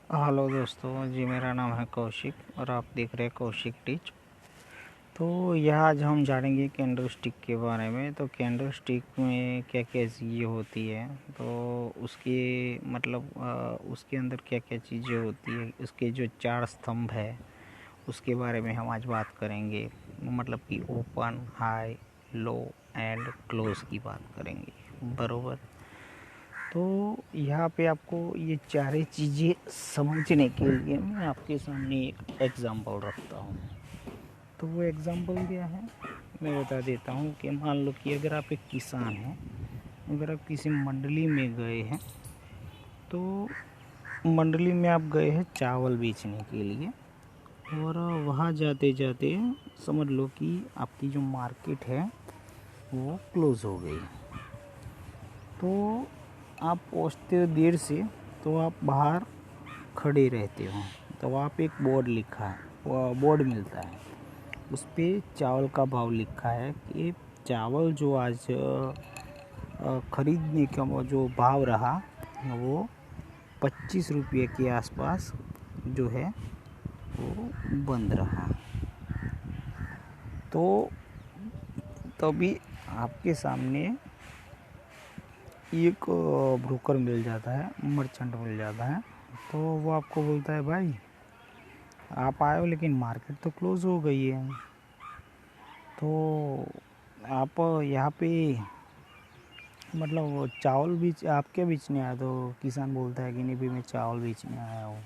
Hello दोस्तों जी, मेरा नाम है कौशिक और आप देख रहे हैं कौशिक टीच। तो यह आज हम जानेंगे कैंडल स्टिक के बारे में। तो कैंडल स्टिक में क्या क्या चीज़ें होती है, तो उसके उसके अंदर क्या क्या चीज़ें होती है, उसके जो 4 स्तंभ है उसके बारे में हम आज बात करेंगे। मतलब कि open, high, low and close की बात करेंगे, बरोबर। तो यहाँ पे आपको ये चारे चीज़ें समझने के लिए मैं आपके सामने एक एग्ज़ाम्पल रखता हूँ। तो वो एग्ज़ाम्पल क्या है मैं बता देता हूँ कि मान लो कि अगर आप एक किसान हैं, अगर आप किसी मंडली में गए हैं, तो मंडली में आप गए हैं चावल बेचने के लिए, और वहाँ जाते जाते समझ लो कि आपकी जो मार्केट है वो क्लोज़ हो गई। तो आप पहुँचते हो देर से, तो आप बाहर खड़े रहते हो। तो वहाँ पे एक बोर्ड लिखा है, बोर्ड मिलता है, उस पर चावल का भाव लिखा है कि चावल जो आज खरीदने का जो भाव रहा वो 25 रुपये के आसपास जो है वो बंद रहा। तो तभी आपके सामने एक ब्रोकर मिल जाता है, मर्चेंट मिल जाता है। तो वो आपको बोलता है, भाई आप आए हो लेकिन मार्केट तो क्लोज़ हो गई है, तो आप यहाँ पे मतलब चावल बीच आप क्या बेचने आए? तो किसान बोलता है कि नहीं भाई, मैं चावल बेचने आया हूँ।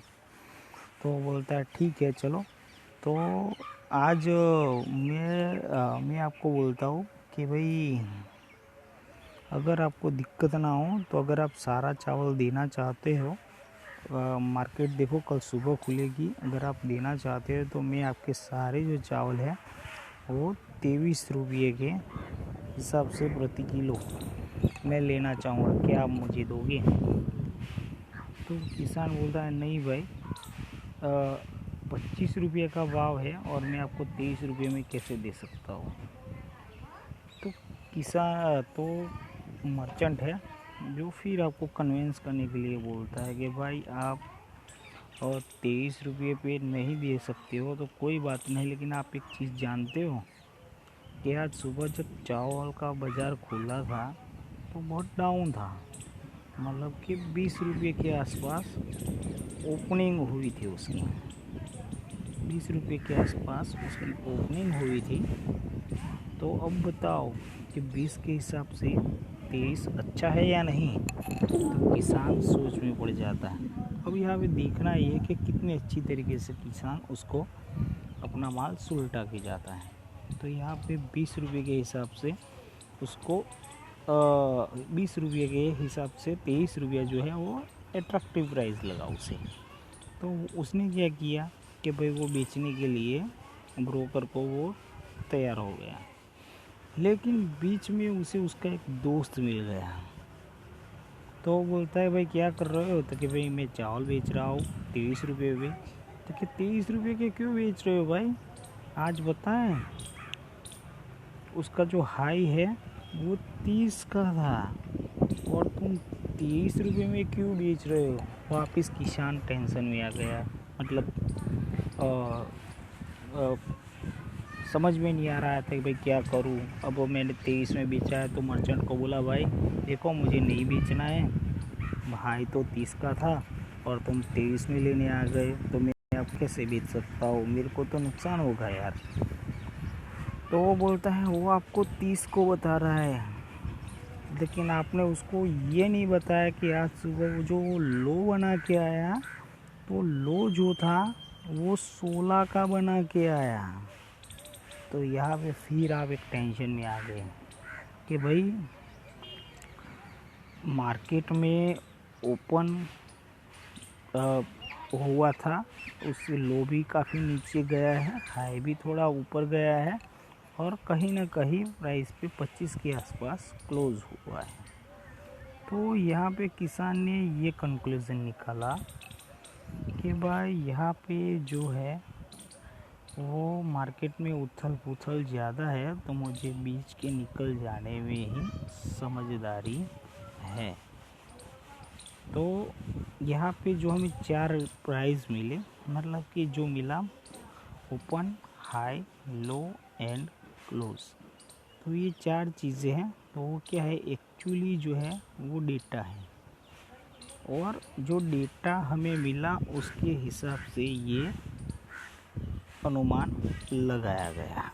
तो बोलता है ठीक है चलो। तो आज मैं आपको बोलता हूँ कि भाई अगर आपको दिक्कत ना हो, तो अगर आप सारा चावल देना चाहते हो, मार्केट देखो कल सुबह खुलेगी, अगर आप देना चाहते हो तो मैं आपके सारे जो चावल है वो 23 रुपये के हिसाब से प्रति किलो मैं लेना चाहूँगा, क्या आप मुझे दोगे? तो किसान बोलता है नहीं भाई, 25 रुपये का भाव है और मैं आपको 23 रुपये में कैसे दे सकता हूँ। तो किसान तो मर्चेंट है जो फिर आपको कन्विंस करने के लिए बोलता है कि भाई आप और 23 रुपये पे नहीं दे सकते हो तो कोई बात नहीं, लेकिन आप एक चीज़ जानते हो कि आज सुबह जब चावल का बाज़ार खुला था तो बहुत डाउन था, मतलब कि 20 रुपये के आसपास ओपनिंग हुई थी उसकी, 20 रुपये के आसपास उसकी ओपनिंग हुई थी। तो अब बताओ कि 20 के हिसाब से 23 अच्छा है या नहीं? तो किसान सोच में पड़ जाता है। अब यहाँ पे देखना ये कि कितनी अच्छी तरीके से किसान उसको अपना माल सुलटा के जाता है। तो यहाँ पे 20 रुपये के हिसाब से उसको 20 रुपये के हिसाब से 23 रुपया जो है वो अट्रैक्टिव प्राइस लगा उसे। तो उसने क्या किया कि भाई वो बेचने के लिए ब्रोकर को वो तैयार हो गया, लेकिन बीच में उसे उसका एक दोस्त मिल गया। तो वो बोलता है भाई क्या कर रहे हो? तो कि भाई मैं चावल बेच रहा हूँ 23 रुपये में। तो कि 23 रुपये के क्यों बेच रहे हो भाई? आज बताएं, उसका जो हाई है वो 30 का था और तुम 23 रुपये में क्यों बेच रहे हो? वापिस किसान टेंशन में आ गया। मतलब आ, समझ में नहीं आ रहा था कि भाई क्या करूं। अब वो मैंने 23 में बेचा है, तो मर्चेंट को बोला भाई देखो मुझे नहीं बेचना है, भाई तो 30 का था और तुम 23 में लेने आ गए, तो मैं अब कैसे बेच सकता हूँ, मेरे को तो नुकसान होगा यार। तो वो बोलता है वो आपको 30 को बता रहा है, लेकिन आपने उसको ये नहीं बताया कि आज सुबह जो लो बना के आया, तो लो जो था वो 16 का बना के आया। तो यहाँ पे फिर आप एक टेंशन में आ गए कि भाई मार्केट में ओपन हुआ था, उससे लो भी काफ़ी नीचे गया है, हाई भी थोड़ा ऊपर गया है, और कहीं ना कहीं प्राइस पे 25 के आसपास क्लोज हुआ है। तो यहाँ पे किसान ने ये कंक्लूज़न निकाला कि भाई यहाँ पे जो है वो मार्केट में उथल पुथल ज़्यादा है, तो मुझे बीच के निकल जाने में ही समझदारी है। तो यहाँ पे जो हमें 4 प्राइस मिले, मतलब कि जो मिला open, high, low and close. तो ये 4 चीज़ें हैं। तो वो क्या है, एक्चुअली जो है वो डेटा है, और जो डेटा हमें मिला उसके हिसाब से ये अनुमान लगाया गया।